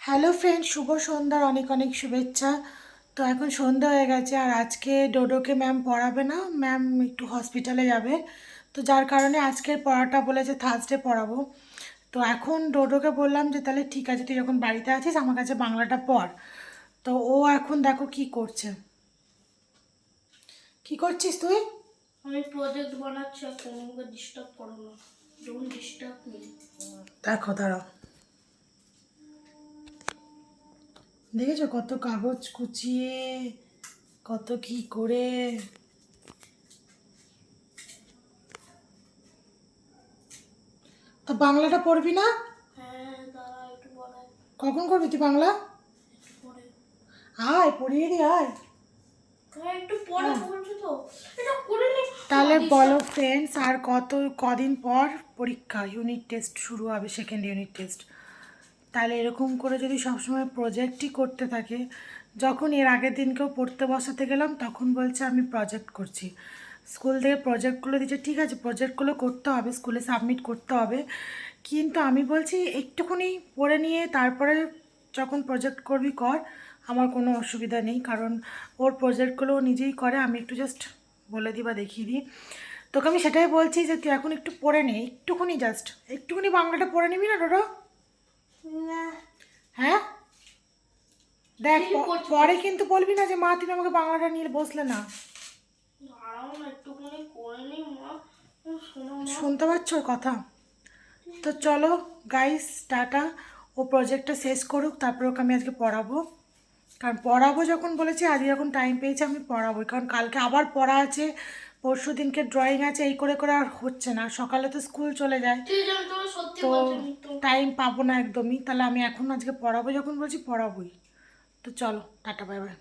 Hello friend, শুভ সন্ধ্যার অনেক অনেক শুভেচ্ছা। তো এখন সন্ধ্যা হয়ে গেছে আর আজকে ডোডোকে ম্যাম পড়াবে না, ম্যাম একটু হসপিটালে যাবে। তো যার কারণে আজকের পড়াটা বলেছে থার্সডে পড়াবো। তো এখন ডোডোকে বললাম যে তাহলে ঠিক আছে, তুই যখন বাড়িতে আছিস আমার কাছে বাংলাটা পড়। তো ও এখন দেখো কি করছে। কি করছিস তুই? আমি প্রজেক্ট বানাচ্ছি, আর তোমাকে ডিস্টার্ব করো না। Don't disturb me. দেখো দাঁড়াও, দেখেছো কত কাগজ কুচিয়ে কত কি করে। তো বাংলাটা পড়বি না? হ্যাঁ, দাঁড়া একটু পরে। কখন করবি তুই বাংলা? একটু পরে। আয় পড়িয়ে দি আয়। হ্যাঁ, একটু পরে বলছো তো। এটা করে নে। তাহলে বলো ফ্রেন্ডস, আর কদিন পর পরীক্ষা, ইউনিট টেস্ট শুরু হবে, সেকেন্ড ইউনিট টেস্ট। তাহলে এরকম করে যদি সবসময় প্রজেক্টই করতে থাকে, যখন এর আগের দিনকেও পড়তে বসাতে গেলাম তখন বলছে আমি প্রজেক্ট করছি। স্কুল থেকে প্রজেক্টগুলো দিচ্ছে, ঠিক আছে প্রজেক্টগুলো করতে হবে, স্কুলে সাবমিট করতে হবে, কিন্তু আমি বলছি একটুখানি পড়ে নিয়ে তারপরে যখন প্রজেক্ট করবি কর, আমার কোনো অসুবিধা নেই, কারণ ওর প্রজেক্টগুলো ও নিজেই করে, আমি একটু জাস্ট বলে দিই বা দেখিয়ে দিই। তোকে আমি সেটাই বলছি যে তুই এখন একটু পড়ে নে, একটুখানি জাস্ট একটুখানি বাংলাটা পড়ে নিবি না ডোডো? না, হ্যাঁ দেখ, ঠিক করছি। পরে কিন্তু বলবি না যে মা তুমি আমাকে বাংলাটা নিয়ে বসলে না। দাঁড়াও না, একটুখানি করে নি মা। শোনো মা। শুনতে পাচ্ছ ওর কথা? তো চলো গাইস, টাটা। ও প্রজেক্টটা শেষ করুক, তারপর ওকে আমি আজকে পড়াবো। কারণ পড়াবো যখন বলেছি, আজকে যখন টাইম পেয়েছি আমি পড়াবোই, কারণ কালকে আবার পড়া আছে, পরশু দিনকে ড্রয়িং আছে, এই করে করে আর হচ্ছে না, সকালে তো স্কুল চলে যায়, তুই জানো, তোমার সত্যি তো বলছি তো। টাইম পাবো না একদমই। তাহলে আমি এখন আজকে পড়াবো যখন বলছি পড়াবোই। তো চলো টাটা, বাই বাই।